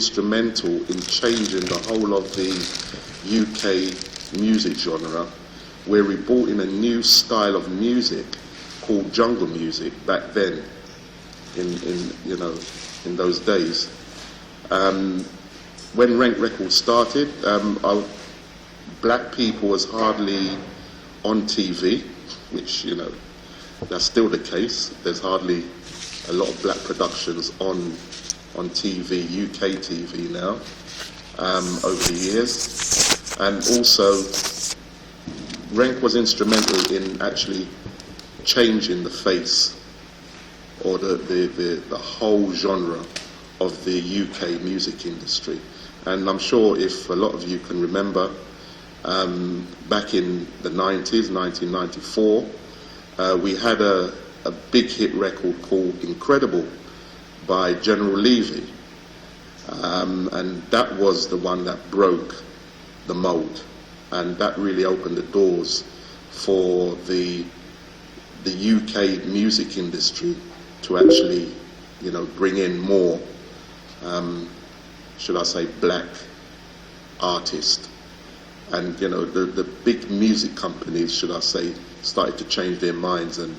instrumental in changing the whole of the UK music genre, where we brought in a new style of music called jungle music back then, in those days. When Rank Records started, black people was hardly on TV, which, that's still the case. There's hardly a lot of black productions on TV, UK TV now, over the years. And also, Rank was instrumental in actually changing the face or the whole genre of the UK music industry. And I'm sure if a lot of you can remember, back in the 90s, 1994, we had a big hit record called Incredible by General Levy, and that was the one that broke the mold, and that really opened the doors for the UK music industry to actually, bring in more, should I say, black artists. And the big music companies, should I say, started to change their minds and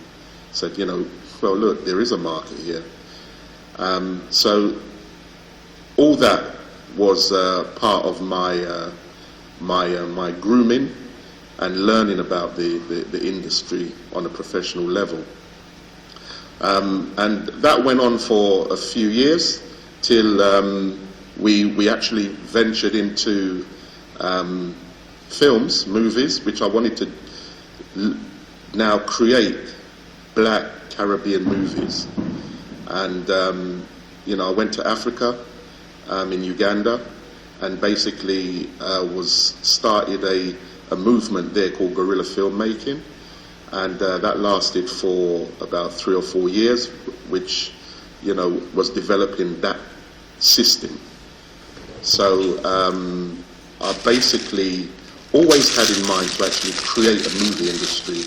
said, well, look, there is a market here. So all that was part of my my grooming and learning about the industry on a professional level. And that went on for a few years till we actually ventured into films, movies, which I wanted to now create black Caribbean movies. And I went to Africa, in Uganda, and basically started a movement there called guerrilla filmmaking, and that lasted for about 3 or 4 years, which was developing that system. So I basically always had in mind to actually create a movie industry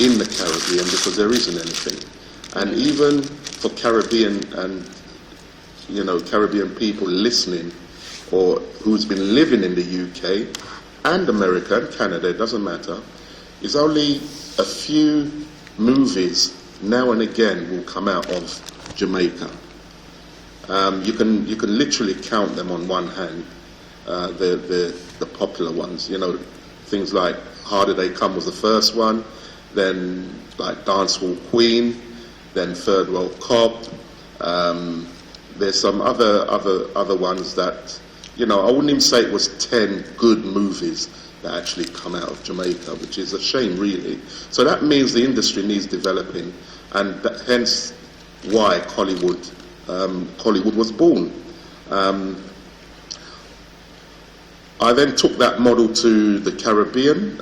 in the Caribbean, because there isn't anything. And even for Caribbean and Caribbean people listening, or who's been living in the UK and America and Canada, it doesn't matter, it's only a few movies now and again will come out of Jamaica. You can literally count them on one hand, the popular ones. Things like Harder They Come was the first one, then like Dancehall Queen, then Third World Cop. There's some other ones that, I wouldn't even say it was 10 good movies that actually come out of Jamaica, which is a shame, really. So that means the industry needs developing, and hence why Hollywood was born. I then took that model to the Caribbean.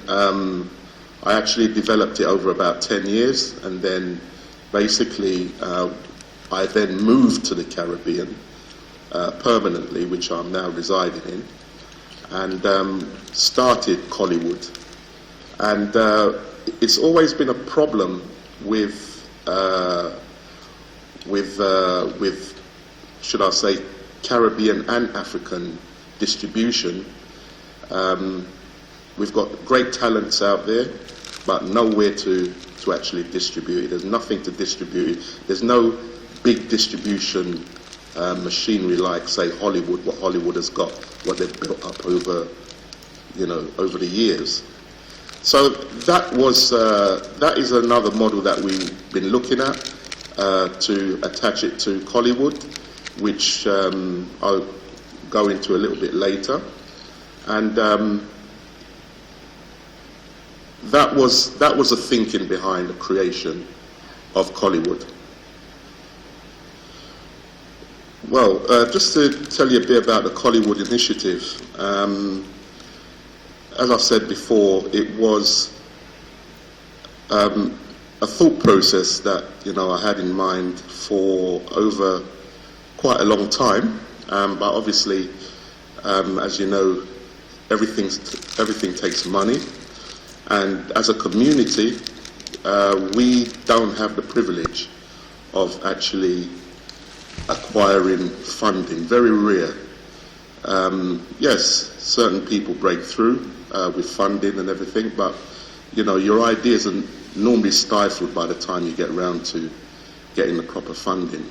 I actually developed it over about 10 years, and then basically I then moved to the Caribbean permanently, which I'm now residing in, and started Hollywood. And it's always been a problem with should I say, Caribbean and African distribution. We've got great talents out there, but nowhere to actually distribute it. There's nothing to distribute it. There's no big distribution machinery like, say, Hollywood, what Hollywood has got, what they've built up over the years. So that is another model that we've been looking at, to attach it to Hollywood, which I'll go into a little bit later. And that was the thinking behind the creation of Hollywood. Well, just to tell you a bit about the Hollywood initiative, as I said before, it was a thought process that I had in mind for over quite a long time, but obviously, as you know, everything takes money, and as a community, we don't have the privilege of actually acquiring funding. Very rare Yes, certain people break through with funding and everything, but you know, your ideas are normally stifled by the time you get around to getting the proper funding.